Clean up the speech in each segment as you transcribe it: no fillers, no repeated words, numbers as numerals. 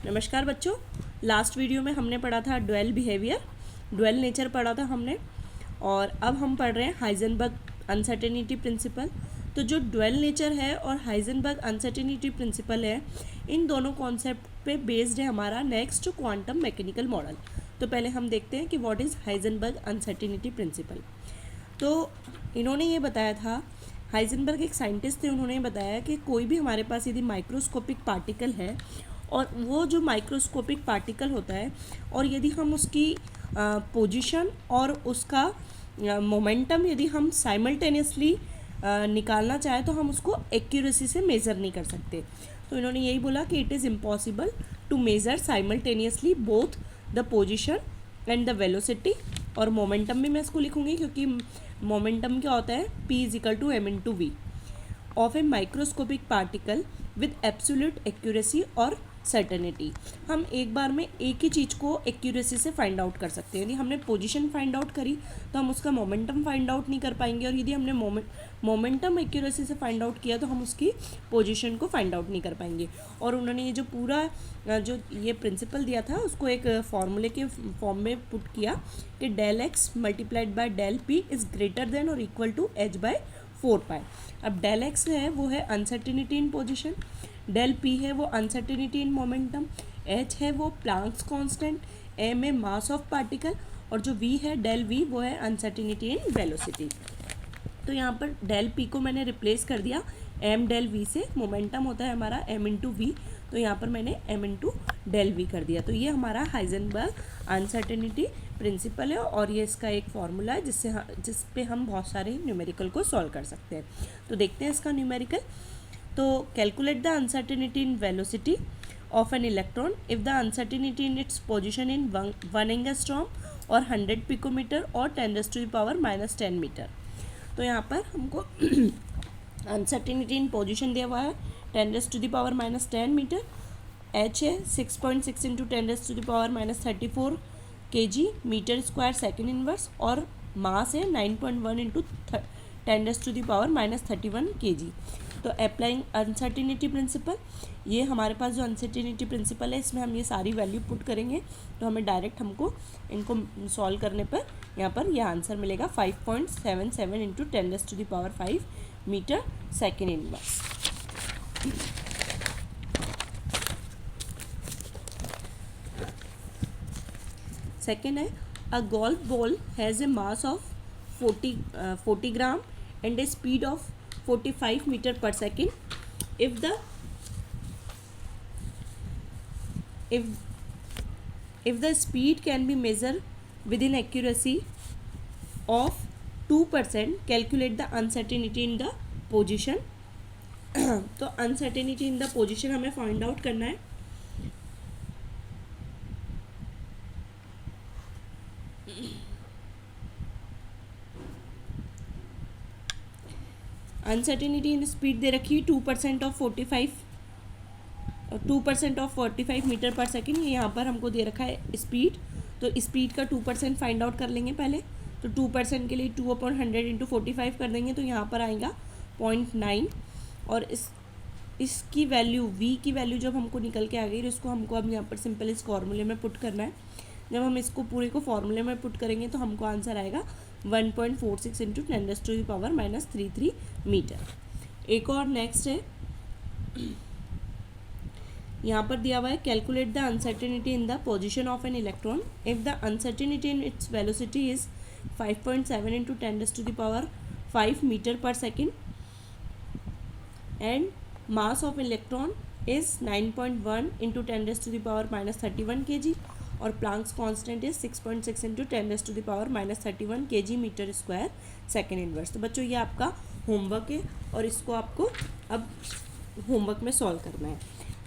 नमस्कार बच्चों, last video में हमने पढ़ा था ड्वेल बिहेवियर, ड्वेल नेचर पढ़ा था हमने। और अब हम पढ़ रहे हैं हाइजेनबर्ग अनसर्टेनिटी प्रिंसिपल। तो जो ड्वेल नेचर है और हाइजेनबर्ग अनसर्टेनिटी प्रिंसिपल है, इन दोनों कॉन्सेप्ट पे बेस्ड है हमारा नेक्स्ट क्वांटम मैकेनिकल मॉडल। तो पहले हम देखते हैं कि what is Heisenberg uncertainty principal. तो इन्होंने ये बताया था, हाइजेनबर्ग एक साइंटिस्ट थे, उन्होंने बताया कि कोई भी हमारे पास यदि माइक्रोस्कोपिक पार्टिकल है और वो जो माइक्रोस्कोपिक पार्टिकल होता है और यदि हम उसकी पोजीशन और उसका मोमेंटम यदि हम साइमल्टेनियसली निकालना चाहें तो हम उसको एक्यूरेसी से मेज़र नहीं कर सकते। तो इन्होंने यही बोला कि it is impossible to measure simultaneously both the position and the velocity. और मोमेंटम भी मैं इसको लिखूँगी क्योंकि मोमेंटम क्या होता है, P = m/v of A microscopic particle with absolute accuracy और सर्टेनिटी। हम एक बार में एक ही चीज़ को एक्यूरेसी से फाइंड आउट कर सकते हैं। यदि हमने पोजीशन फाइंड आउट करी तो हम उसका मोमेंटम फाइंड आउट नहीं कर पाएंगे, और यदि हमने मोमेंटम एक्यूरेसी से फाइंड आउट किया तो हम उसकी पोजीशन को फाइंड आउट नहीं कर पाएंगे। और उन्होंने ये जो पूरा जो ये प्रिंसिपल दिया था उसको एक फॉर्मूले के फॉर्म में पुट किया कि del x multiplied by del p is greater than और इक्वल टू h/4π। अब del x है वो है uncertainty in position, del p है वो अनसर्टेनिटी इन मोमेंटम, h है वो प्लांक्स कांस्टेंट, m है मास ऑफ पार्टिकल, और जो v है del v वो है अनसर्टेनिटी इन वेलोसिटी। तो यहाँ पर del p को मैंने रिप्लेस कर दिया m del v से। मोमेंटम होता है हमारा m/v, तो यहाँ पर मैंने m/del v कर दिया। तो ये हमारा हाइजेनबर्ग अनसर्टेनिटी प्रिंसिपल है और ये इसका एक फॉर्मूला है जिस पे हम बहुत सारे न्यूमेरिकल को सॉल्व कर सकते हैं। तो देखते हैं इसका न्यूमेरिकल। तो calculate the uncertainty in velocity of an electron if the uncertainty in its position in 1 angstrom और 100 पिकोमीटर और 10⁻⁻10 मीटर। तो यहाँ पर हमको अनसर्टेनिटी इन पोजीशन दिया हुआ है 10⁻⁻10 मीटर, h है 6.6 × 10⁻⁻34 kg metre square second inverse, और मास है 9.1 × 10⁻31 kg। तो अप्लाइंग अनसर्टेनिटी प्रिंसिपल, ये हमारे पास जो अनसर्टेनिटी प्रिंसिपल है इसमें हम ये सारी वैल्यू पुट करेंगे तो हमें डायरेक्ट हमको इनको सॉल्व करने पर यहाँ पर यह आंसर मिलेगा 5.77 × 10⁻5 मीटर सेकेंड इनवर्स। सेकेंड है, अ golf ball has a mass of 40 gram and A speed of 45 meter per second. If the speed can be measured within accuracy of 2%, calculate the uncertainty in the position. तो uncertainty in the position हमें find out करना है। Uncertainty in speed दे रखी 2% of 45 metre per second. यहाँ पर हमको दे रखा है स्पीड, तो स्पीड का 2% फाइंड आउट कर लेंगे पहले। तो 2% के लिए 2/100 × 45 कर देंगे तो यहाँ पर आएगा 0.9, और इसकी वैल्यू v की वैल्यू जब हमको निकल के आ गई तो इसको हमको अब यहाँ पर सिंपल इस फॉर्मूले में पुट करना है। जब हम इसको पूरे को फॉर्मूले में पुट करेंगे तो हमको आंसर आएगा 1.46 × 10⁻⁻33 मीटर। एक और नेक्स्ट है, यहाँ पर दिया हुआ है calculate the uncertainty in the position of an electron if the uncertainty in its velocity is 5.7 × 10⁻5 metre per second and mass of electron is 9.1 × 10⁻31 kg और Planck's constant is 6.6 × 10⁻31 kg metre square second inverse. तो बच्चों ये आपका homework है और इसको आपको अब होमवर्क में सॉल्व करना है।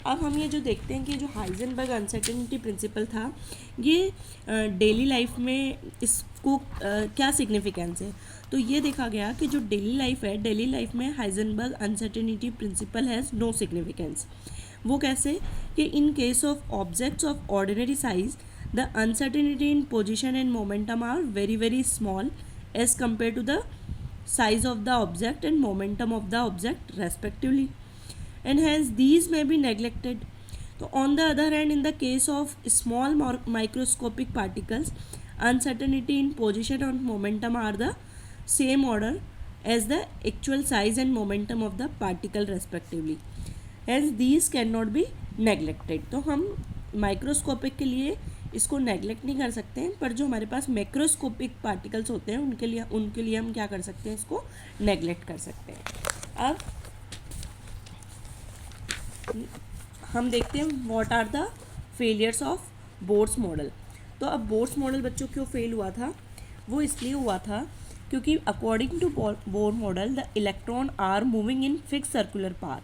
अब हम ये जो देखते हैं कि जो हाइजेनबर्ग अनसर्टेनिटी प्रिंसिपल था ये डेली लाइफ में इसको क्या सिग्निफिकेंस है। तो ये देखा गया कि जो डेली लाइफ है, डेली लाइफ में Heisenberg uncertainty principle has no significance. वो कैसे कि in case of objects of ordinary size the uncertainty in position and momentum are very very small as compare to the size of the object and momentum of the object respectively, and hence these may be neglected. तो on the other hand in the case of small microscopic particles uncertainty in position and momentum are the same order as the actual size and momentum of the particle respectively, hence these cannot be neglected. तो हम microscopic के लिए इसको neglect नहीं कर सकते हैं, पर जो हमारे पास मैक्रोस्कोपिक पार्टिकल्स होते हैं उनके लिए हम क्या कर सकते हैं, इसको नेगलेक्ट कर सकते हैं. अब हम देखते हैं what are the failures of Bohr's model. तो अब बोर्स मॉडल बच्चों क्यों फेल हुआ था, वो इसलिए हुआ था क्योंकि according to Bohr model the electron are moving in fix circular path.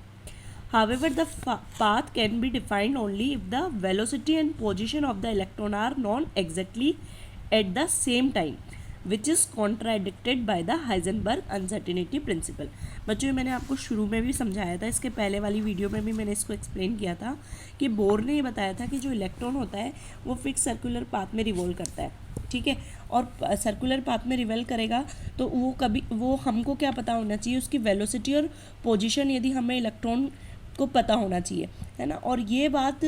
However, the path can be defined only if the velocity and position of the electron are known exactly at the same time, which is contradicted by the Heisenberg uncertainty principle. बच्चों मैंने आपको शुरू में भी समझाया था, इसके पहले वाली वीडियो में भी मैंने इसको एक्सप्लेन किया था कि बोर ने ये बताया था कि जो इलेक्ट्रॉन होता है वो फिक्स सर्कुलर पाथ में रिवॉल्व करता है, ठीक है, और सर्कुलर पाथ में रिवॉल्व करेगा तो वो हमको क्या पता होना चाहिए, उसकी वेलोसिटी और पोजीशन यदि हमें इलेक्ट्रॉन को पता होना चाहिए, है ना. और ये बात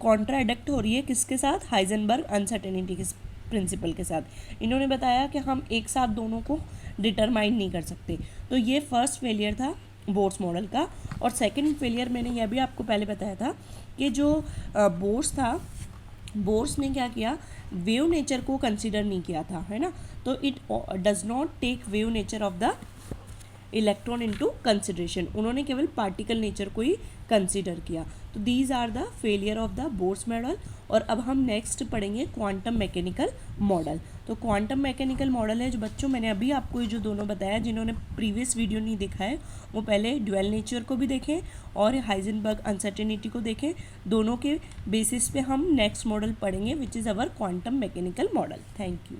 कॉन्ट्राडिक्ट हो रही है किसके साथ, हाइजेनबर्ग अनसर्टेनिटी के प्रिंसिपल के साथ. इन्होंने बताया कि हम एक साथ दोनों को डिटरमाइन नहीं कर सकते. तो ये फर्स्ट फेलियर था बोर्स मॉडल का. और सेकंड फेलियर मैंने यह भी आपको पहले बताया था कि जो बोर्स था, बोर्स ने क्या किया, वेव नेचर को कंसिडर नहीं किया था, है ना. तो it does not take wave nature of the electron into consideration. उन्होंने केवल पार्टिकल नेचर को ही कंसिडर किया. तो these are the failure of the Bohr's model. और अब हम नेक्स्ट पढ़ेंगे क्वांटम मैकेनिकल मॉडल. तो क्वांटम मैकेनिकल मॉडल है जो बच्चों मैंने अभी आपको ये जो दोनों बताया, जिन्होंने प्रीवियस वीडियो नहीं देखा है वो पहले ड्यूअल नेचर को भी देखें और हाइजेनबर्ग अनसर्टेनिटी को देखें. दोनों के बेसिस पे हम नेक्स्ट मॉडल पढ़ेंगे which is our quantum mechanical model. Thank you.